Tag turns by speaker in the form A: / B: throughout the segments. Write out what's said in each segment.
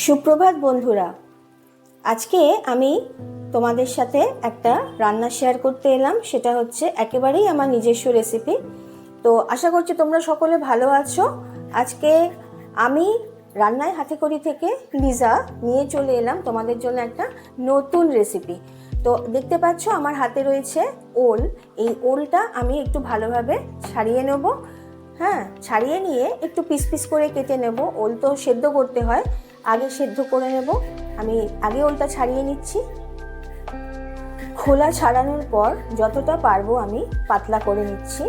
A: সুপ্রভাত বন্ধুরা, আজকে আমি তোমাদের সাথে একটা রান্না শেয়ার করতে এলাম। সেটা হচ্ছে একেবারেই আমার নিজস্ব রেসিপি। তো আশা করছি তোমরা সকলে ভালো আছো। আজকে আমি রান্নায় হাতেখড়ি থেকে লিজা নিয়ে চলে এলাম তোমাদের জন্য একটা নতুন রেসিপি। তো দেখতে পাচ্ছ আমার হাতে রয়েছে ওল। এই ওলটা আমি একটু ভালোভাবে ছাড়িয়ে নেব। হ্যাঁ, ছাড়িয়ে নিয়ে একটু পিস পিস করে কেটে নেব। ওল তো সেদ্ধ করতে হয়, আগে সেদ্ধ করে নেব। আমি আগে ওলটা ছাড়িয়ে নিচ্ছি। খোলা ছাড়ানোর পর যতটা পারবো আমি পাতলা করে নিচ্ছি,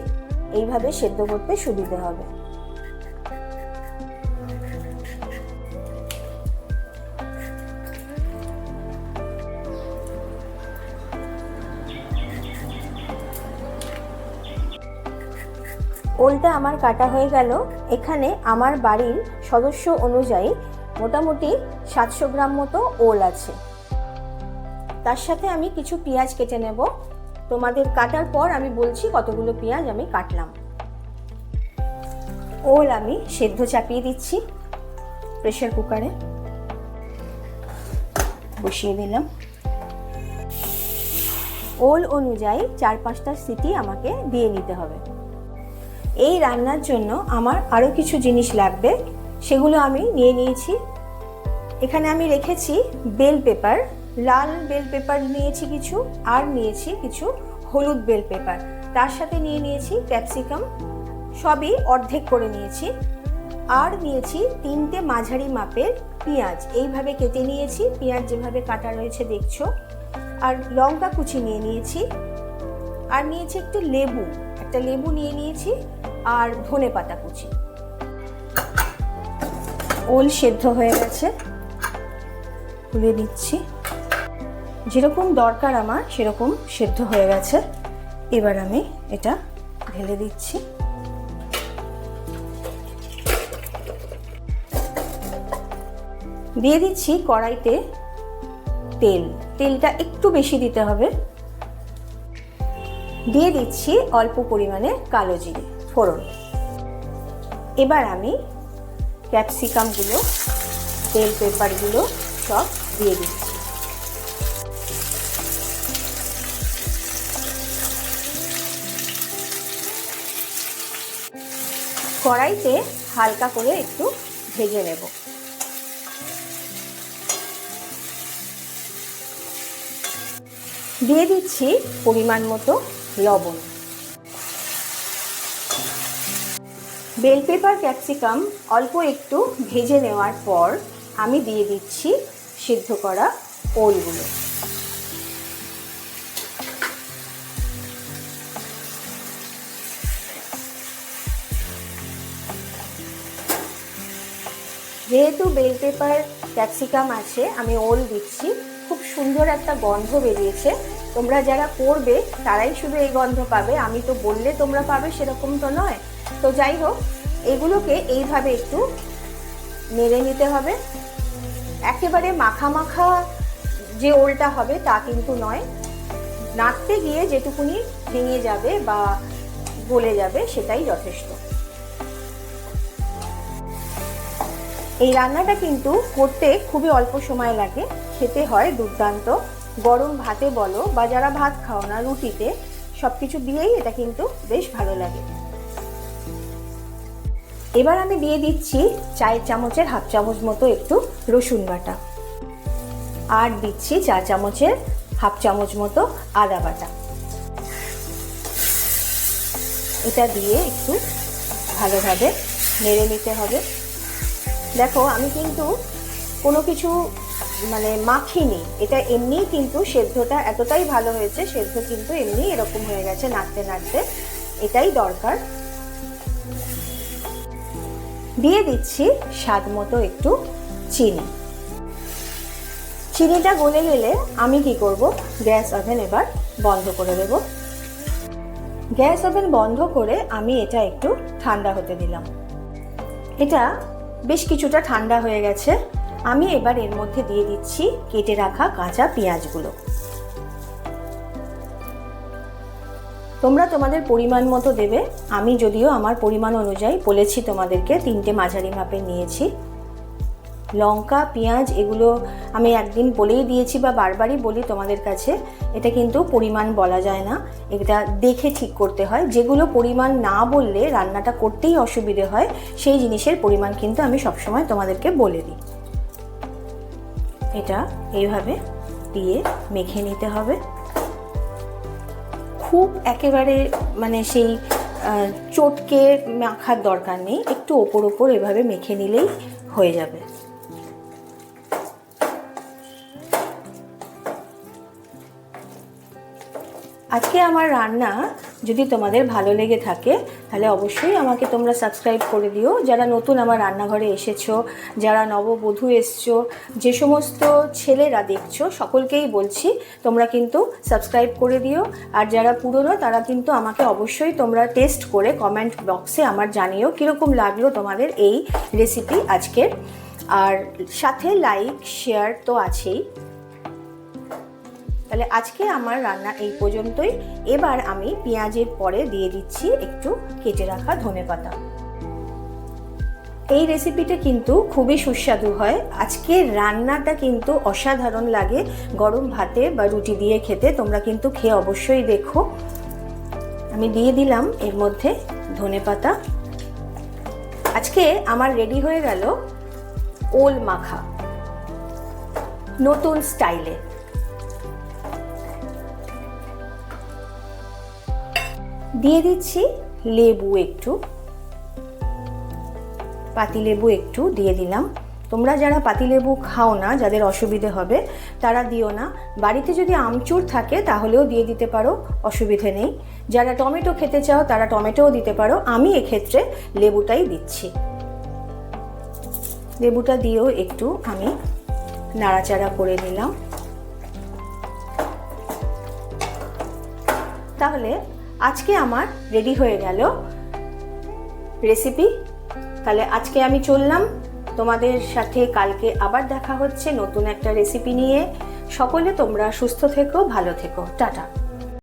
A: এইভাবে সেদ্ধ করতে সুবিধে হবে। ওলটা আমার কাটা হয়ে গেল। এখানে আমার বাড়ির সদস্য অনুযায়ী মোটামুটি 700 গ্রাম মতো ওল আছে। তার সাথে আমি কিছু পেঁয়াজ কেটে নেব। তোমাদের কাটার পর আমি বলছি কতগুলো পেঁয়াজ আমি কাটলাম। ওল আমি সেদ্ধ চাপিয়ে দিচ্ছি, প্রেসার কুকারে বসিয়ে দিলাম। ওল অনুযায়ী 4-5টা সিটি আমাকে দিয়ে নিতে হবে। এই রান্নার জন্য আমার আরও কিছু জিনিস লাগবে, সেগুলো আমি নিয়ে নিয়েছি। এখানে আমি রেখেছি বেল পেপার, লাল বেল পেপার নিয়েছি কিছু, আর নিয়েছি কিছু হলুদ বেল পেপার। তার সাথে নিয়ে নিয়েছি ক্যাপসিকাম, সবই অর্ধেক করে নিয়েছি। আর নিয়েছি 3টে মাঝারি মাপের পেঁয়াজ, এইভাবে কেটে নিয়েছি। পেঁয়াজ যেভাবে কাটা রয়েছে দেখছো। আর লঙ্কা কুচি নিয়ে নিয়েছি। আর নিয়েছি একটা লেবু নিয়ে নিয়েছি। আর ধনেপাতা কুচি। ওল সেদ্ধ হয়ে গেছে, তুলে দিচ্ছি। যেরকম দরকার আমার সেরকম সেদ্ধ হয়ে গেছে। এবার আমি এটা ঢেলে দিচ্ছি। দিয়ে দিচ্ছি কড়াইতে তেলটা একটু বেশি দিতে হবে। দিয়ে দিচ্ছি অল্প পরিমাণে কালো জিরে ফোড়ন। এবার আমি ক্যাপসিকামগুলো, বেল পেপারগুলো সব দিয়ে দিচ্ছি। কড়াইতে হালকা করে একটু ভেজে নেব। দিয়ে দিচ্ছি পরিমাণ মতো লবণ। বেল পেপার ক্যাপসিকাম অল্প একটু ভেজে নেওয়ার পর আমি দিয়ে দিচ্ছি সিদ্ধ করা ওলগুলো। যেহেতু বেল পেপার ক্যাপসিকাম আছে, আমি ওল দিচ্ছি। খুব সুন্দর একটা গন্ধ বেরিয়েছে। তোমরা যারা করবে তারাই শুধু এই গন্ধ পাবে, আমি তো বললে তোমরা পাবে সেরকম তো নয়। তো যাই হোক, এগুলোকে এইভাবে একটু নেড়ে নিতে হবে। একেবারে মাখা মাখা যে ওলটা হবে তা কিন্তু নয়। নাড়তে গিয়ে যেটুকুনি ভেঙে যাবে বা গলে যাবে সেটাই যথেষ্ট। এই রান্নাটা কিন্তু করতে খুবই অল্প সময় লাগে, খেতে হয় দুর্দান্ত। গরম ভাতে বলো বা যারা ভাত খাও না, রুটিতে, সব কিছু দিয়েই এটা কিন্তু বেশ ভালো লাগে। এবার আমি দিয়ে দিচ্ছি চায়ের চামচের হাফ চামচ মতো একটু রসুন বাটা। আর দিচ্ছি চা চামচের হাফ চামচ মতো আদা বাটা। এটা দিয়ে একটু ভালোভাবে নেড়ে নিতে হবে। দেখো, আমি কিন্তু কোনো কিছু মাখিনি, এটা এমনিই কিন্তু সেদ্ধটা এতটাই ভালো হয়েছে। সেদ্ধ কিন্তু এমনি এরকম হয়ে গেছে নাড়তে নাড়তে, এটাই দরকার। দিয়ে দিচ্ছি স্বাদ মতো একটু চিনি। চিনিটা গলে গেলে আমি কি করব, গ্যাস ওভেন এবার বন্ধ করে দেব। গ্যাস ওভেন বন্ধ করে আমি এটা একটু ঠান্ডা হতে দিলাম। এটা বেশ কিছুটা ঠান্ডা হয়ে গেছে। আমি এবার এর মধ্যে দিয়ে দিচ্ছি কেটে রাখা কাঁচা পেঁয়াজগুলো। তোমরা তোমাদের পরিমাণ মতো দেবে। আমি যদিও আমার পরিমাণ অনুযায়ী বলেছি তোমাদেরকে, 3টে মাঝারি মাপের নিয়েছি। লঙ্কা, পেঁয়াজ এগুলো আমি একদিন বলেই দিয়েছি বা বারবারই বলি তোমাদের কাছে, এটা কিন্তু পরিমাণ বলা যায় না, এটা দেখে ঠিক করতে হয়। যেগুলো পরিমাণ না বললে রান্নাটা করতেই অসুবিধে হয়, সেই জিনিসের পরিমাণ কিন্তু আমি সবসময় তোমাদেরকে বলে দিই। এটা এইভাবে দিয়ে মেখে নিতে হবে। খুব একেবারে মানে সেই চটকে মাখার দরকার নেই, একটু ওপর ওপর এভাবে মেখে নিলেই হয়ে যাবে। আজকে আমার রান্না যদি তোমাদের ভালো লেগে থাকে তাহলে অবশ্যই আমাকে তোমরা সাবস্ক্রাইব করে দিও। যারা নতুন আমার রান্নাঘরে এসেছো, যারা নববধূ এসছো, যে সমস্ত ছেলেরা দেখছো, সকলকেই বলছি তোমরা কিন্তু সাবস্ক্রাইব করে দিও। আর যারা পুরনো তারা কিন্তু আমাকে অবশ্যই তোমরা টেস্ট করে কমেন্ট বক্সে আমার জানিও কীরকম লাগলো তোমাদের এই রেসিপি আজকের। আর সাথে লাইক শেয়ার তো আছেই। তাহলে আজকে আমার রান্না এই পর্যন্তই। এবার আমি পেঁয়াজের পরে দিয়ে দিচ্ছি একটু কেটে রাখা ধনেপাতা। এই রেসিপিটা কিন্তু খুবই সুস্বাদু হয়। আজকের রান্নাটা কিন্তু অসাধারণ লাগে গরম ভাতে বা রুটি দিয়ে খেতে। তোমরা কিন্তু খেয়ে অবশ্যই দেখো। আমি দিয়ে দিলাম এর মধ্যে ধনেপাতা। আজকে আমার রেডি হয়ে গেল ওল মাখা নতুন স্টাইলে। দিয়ে দিচ্ছি লেবু, একটু পাতিলেবু একটু দিয়ে দিলাম। তোমরা যারা পাতিলেবু খাও না, যাদের অসুবিধে হবে তারা দিও না। বাড়িতে যদি আমচুর থাকে তাহলেও দিয়ে দিতে পারো, অসুবিধে নেই। যারা টমেটো খেতে চাও তারা টমেটোও দিতে পারো। আমি এক্ষেত্রে লেবুটাই দিচ্ছি। লেবুটা দিয়েও একটু আমি নাড়াচাড়া করে নিলাম। তাহলে আজকে আমার রেডি হয়ে গেল রেসিপি। তাহলে আজকে আমি চললাম, তোমাদের সাথে কালকে আবার দেখা হচ্ছে নতুন একটা রেসিপি নিয়ে। সকলে তোমরা সুস্থ থেকো, ভালো থেকো, টাটা।